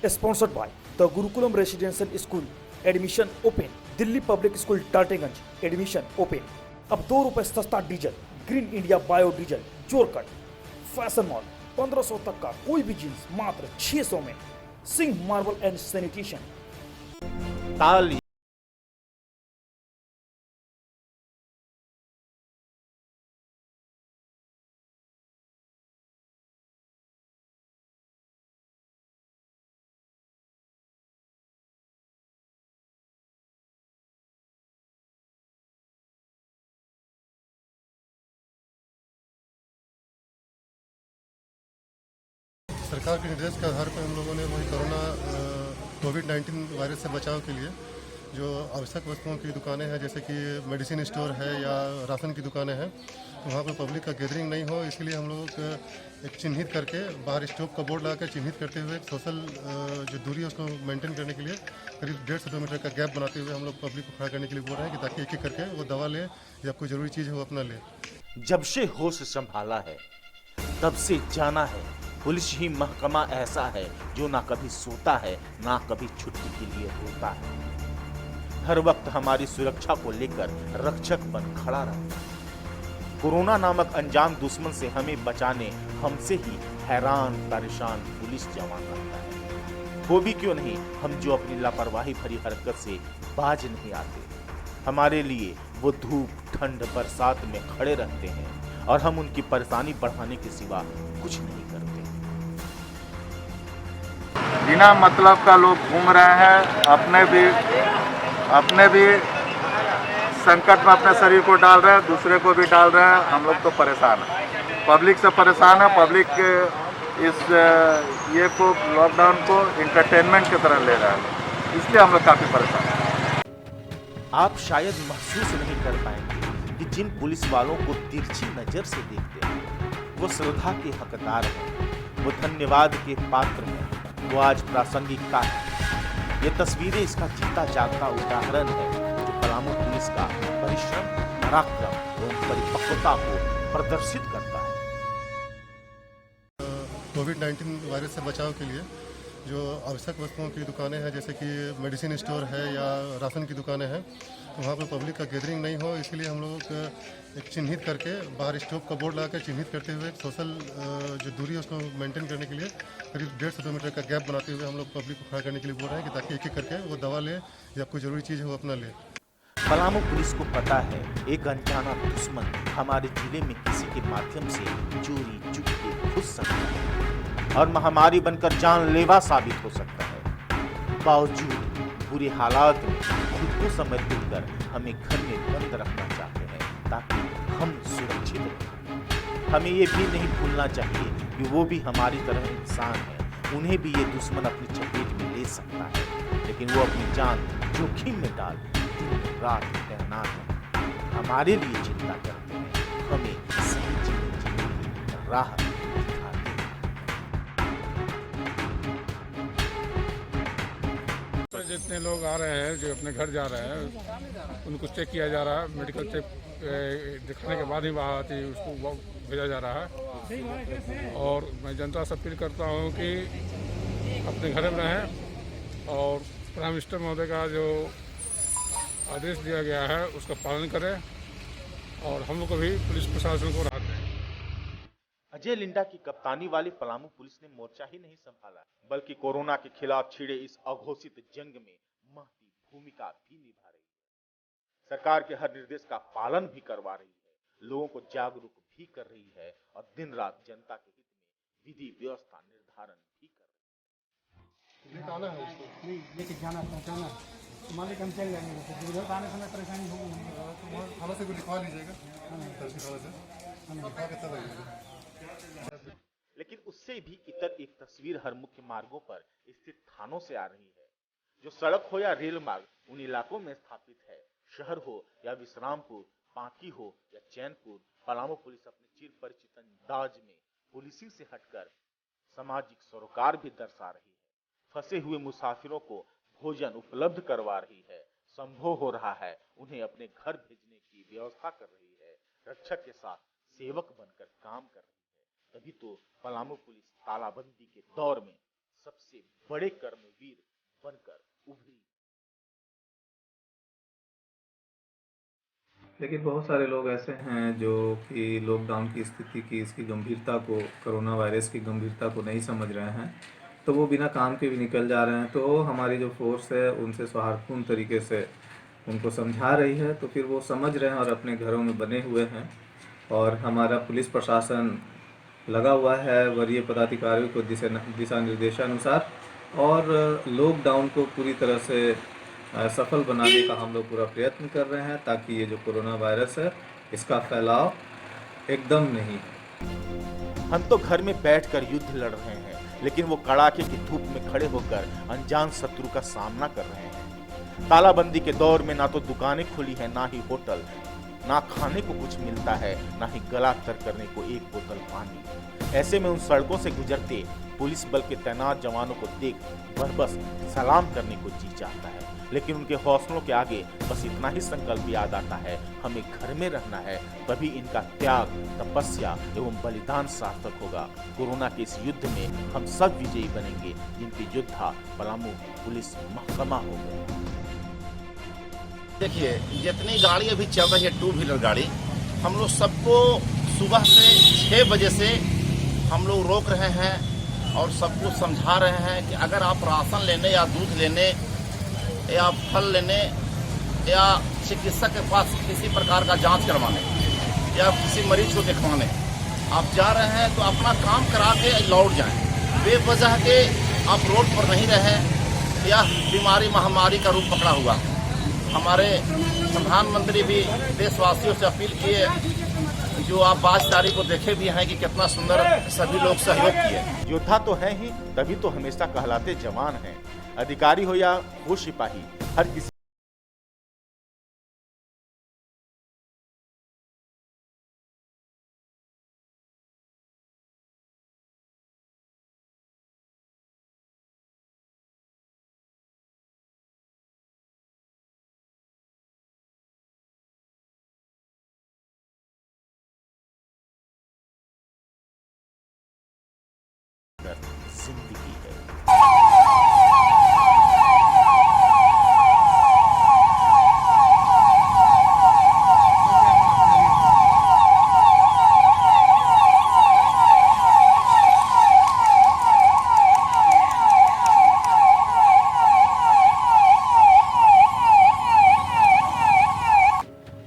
Sponsored by the Gurukulam Residential School. Admission open. Delhi public school Tateganj admission open. अब ₹2 सस्ता diesel. Green India bio diesel चोरकट. Fashion mall 1500 तक का कोई भी जींस मात्र 600 में. Singh marble and sanitation. ताली सरकार के निर्देश के आधार पर हम लोगों ने वही कोविड-19 वायरस से बचाव के लिए जो आवश्यक वस्तुओं की दुकानें हैं, जैसे कि मेडिसिन स्टोर है या राशन की दुकानें हैं, तो वहाँ पर पब्लिक का गैदरिंग नहीं हो, इसलिए हम लोग एक चिन्हित करके बाहर स्टॉप का बोर्ड लगाकर चिन्हित करते हुए सोशल जो दूरी है उसको मेंटेन करने के लिए करीब 150 मीटर का गैप बनाते हुए हम लोग पब्लिक को खड़ा करने के लिए बोल रहे हैं कि ताकि एक एक करके वो दवा ले या कोई ज़रूरी चीज़ है वो अपना ले. जब से होश संभाला है तब से जाना है पुलिस ही महकमा ऐसा है जो ना कभी सोता है ना कभी छुट्टी के लिए रोता है. हर वक्त हमारी सुरक्षा को लेकर रक्षक बन खड़ा रहता है. कोरोना नामक अनजान दुश्मन से हमें बचाने हमसे ही हैरान परेशान पुलिस जवान रहता है. वो भी क्यों नहीं, हम जो अपनी लापरवाही भरी हरकत से बाज नहीं आते. हमारे लिए वो धूप ठंड बरसात में खड़े रहते हैं और हम उनकी परेशानी बढ़ाने के सिवा कुछ नहीं करते. बिना मतलब का लोग घूम रहे हैं, अपने भी संकट में अपने शरीर को डाल रहे हैं, दूसरे को भी डाल रहे हैं. हम लोग तो परेशान हैं, पब्लिक से परेशान है. पब्लिक इस ये को लॉकडाउन को इंटरटेनमेंट की तरह ले रहा है, इसलिए हम लोग काफ़ी परेशान हैं. आप शायद महसूस नहीं कर पाएंगे कि जिन पुलिस वालों को तिरछी नजर से देखते हैं वो श्रद्धा के हकदार हैं, वो धन्यवाद के पात्र हैं, वो आज प्रासंगिकता है. ये तस्वीरें इसका जीता जागता उदाहरण है जो पलामू पुलिस का परिश्रम, पराक्रम एवं परिपक्वता को प्रदर्शित करता है. कोविड-19 वायरस से बचाव के लिए जो आवश्यक वस्तुओं की दुकानें हैं, जैसे कि मेडिसिन स्टोर है या राशन की दुकानें हैं, तो वहाँ पर पब्लिक का गैदरिंग नहीं हो, इसलिए हम लोग एक चिन्हित करके बाहर स्टॉप का बोर्ड लगाकर चिन्हित करते हुए सोशल जो दूरी है उसको मेंटेन करने के लिए करीब 150 मीटर का गैप बनाते हुए हम लोग पब्लिक को खड़ा करने के लिए बोल रहे हैं कि ताकि एक एक करके वो दवा ले या कोई ज़रूरी चीज़ है वो अपना ले. पलामू पुलिस को पता है एक अनजाना दुश्मन हमारे जिले में किसी के माध्यम से चोरी चुप के घुस सकता है और महामारी बनकर जानलेवा साबित हो सकता है. बावजूद बुरे हालात में खुद को समर्पित कर हमें घर में बंद रखना चाहते हैं ताकि हम सुरक्षित रहें. हमें ये भी नहीं भूलना चाहिए कि वो भी हमारी तरह इंसान है. उन्हें भी ये दुश्मन अपनी चपेट में ले सकता है, लेकिन वो अपनी जान जोखिम में डाल दिन रात तैनात है, हमारे लिए चिंता करते हैं, हमें सही जीवन जीने की राह दिखाते हैं. जितने लोग आ रहे हैं जो अपने घर जा रहे हैं उनको चेक किया जा रहा है. मेडिकल चेक दिखाने के बाद ही वहाँ उसको भेजा जा रहा है. और मैं जनता से अपील करता हूँ कि अपने घर में रहें और प्राइम मिनिस्टर महोदय का जो आदेश दिया गया है उसका पालन करें और हम लोग को भी पुलिस प्रशासन को राहत दें. अजय लिंडा की कप्तानी वाली पलामू पुलिस ने मोर्चा ही नहीं संभाला बल्कि कोरोना के खिलाफ छिड़े इस अघोषित जंग में महती भूमिका भी निभा रही है. सरकार के हर निर्देश का पालन भी करवा रही है, लोगों को जागरूक भी कर रही है और दिन रात जनता के हित में विधि व्यवस्था निर्धारण भी कर रही है. लेके है उसको नहीं लेके जाना पहुँचाना तो मालिक हम चल जाएंगे, तो उधर आने समय परेशानी होगी. थाना से कोई लिखवा लीजिएगा, लिखवा के तब आइएगा. लेकिन उससे भी इतर एक तस्वीर हर मुख्य मार्गों पर स्थित थानों से आ रही है. जो सड़क हो या रेल मार्ग उन इलाकों में स्थापित है. शहर हो या विश्रामपुर, पांकी हो या चैनपुर, पलामू पुलिस अपने चिर परिचित अंदाज में पुलिसिंग से हटकर सामाजिक सरोकार भी दर्शा रही है. फंसे हुए मुसाफिरों को भोजन उपलब्ध करवा रही है, संभव हो रहा है उन्हें अपने घर भेजने की व्यवस्था कर रही है, रक्षक के साथ सेवक बनकर काम कर रही है. तभी तो पलामू पुलिस तालाबंदी के दौर में सबसे बड़े कर्मवीर बनकर उभरी। लेकिन बहुत सारे लोग ऐसे हैं जो कि लॉकडाउन की स्थिति की इसकी गंभीरता को, कोरोना वायरस की गंभीरता को नहीं समझ रहे हैं, तो वो बिना काम के भी निकल जा रहे हैं। तो हमारी जो फोर्स है उनसे सौहार्दपूर्ण तरीके से उनको समझा रही है, तो फिर वो समझ रहे हैं और अपने घरों में बने हुए हैं। और हमारा पुलिस प्रशासन लगा हुआ है वरीय पदाधिकारियों को दिशा निर्देशानुसार, और लॉकडाउन को पूरी तरह से सफल बनाने का हम लोग पूरा प्रयत्न कर रहे हैं, ताकि ये जो कोरोना वायरस है इसका फैलाव एकदम नहीं हो। हम तो घर में बैठकर युद्ध लड़ रहे हैं, लेकिन वो कड़ाके की धूप में खड़े होकर अनजान शत्रु का सामना कर रहे हैं। तालाबंदी के दौर में ना तो दुकानें खुली हैं, ना ही होटल, ना खाने को कुछ मिलता है, ना ही गला तर करने को एक बोतल पानी। ऐसे में उन सड़कों से गुजरते पुलिस बल के तैनात जवानों को देख बस सलाम करने को जी चाहता है, लेकिन उनके हौसलों के आगे बस इतना ही संकल्प याद आता है, हमें घर में रहना है। तभी इनका त्याग, तपस्या एवं बलिदान सार्थक होगा। कोरोना के इस युद्ध में हम सब विजयी बनेंगे, जिनके योद्धा पलामू पुलिस महकमा हो गए। देखिए, जितनी गाड़ी अभी चल रही है, 2 व्हीलर गाड़ी, हम लोग सबको सुबह से 6 बजे से हम लोग रोक रहे हैं और सबको समझा रहे हैं कि अगर आप राशन लेने या दूध लेने या फल लेने या चिकित्सक के पास किसी प्रकार का जांच करवाने या किसी मरीज को दिखवाने आप जा रहे हैं, तो अपना काम करा के लौट जाएं। बेवजह के आप रोड पर नहीं रहें। यह बीमारी महामारी का रूप पकड़ा हुआ। हमारे प्रधानमंत्री भी देशवासियों से अपील किए, जो आप 22 तारीख को देखे भी हैं कि कितना सुंदर सभी लोग सहयोग किए। योद्धा तो है ही, तभी तो हमेशा कहलाते जवान हैं। अधिकारी हो या वो सिपाही, हर किसी जिंदगी है।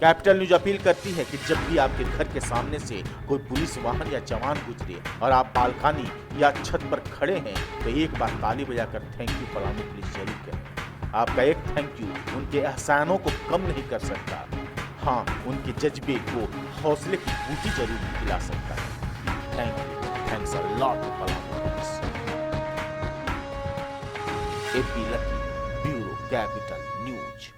कैपिटल न्यूज अपील करती है कि जब भी आपके घर के सामने से कोई पुलिस वाहन या जवान गुजरे और आप बालकनी या छत पर खड़े हैं, तो एक बार ताली बजाकर थैंक यू पलामू पुलिस जरूर करें। आपका एक थैंक यू उनके एहसानों को कम नहीं कर सकता, हाँ, उनके जज्बे को हौसले की बूटी जरूर खिला सकता है। Thank you, thanks a lot Palamu police. AP lucky, bureau capital news.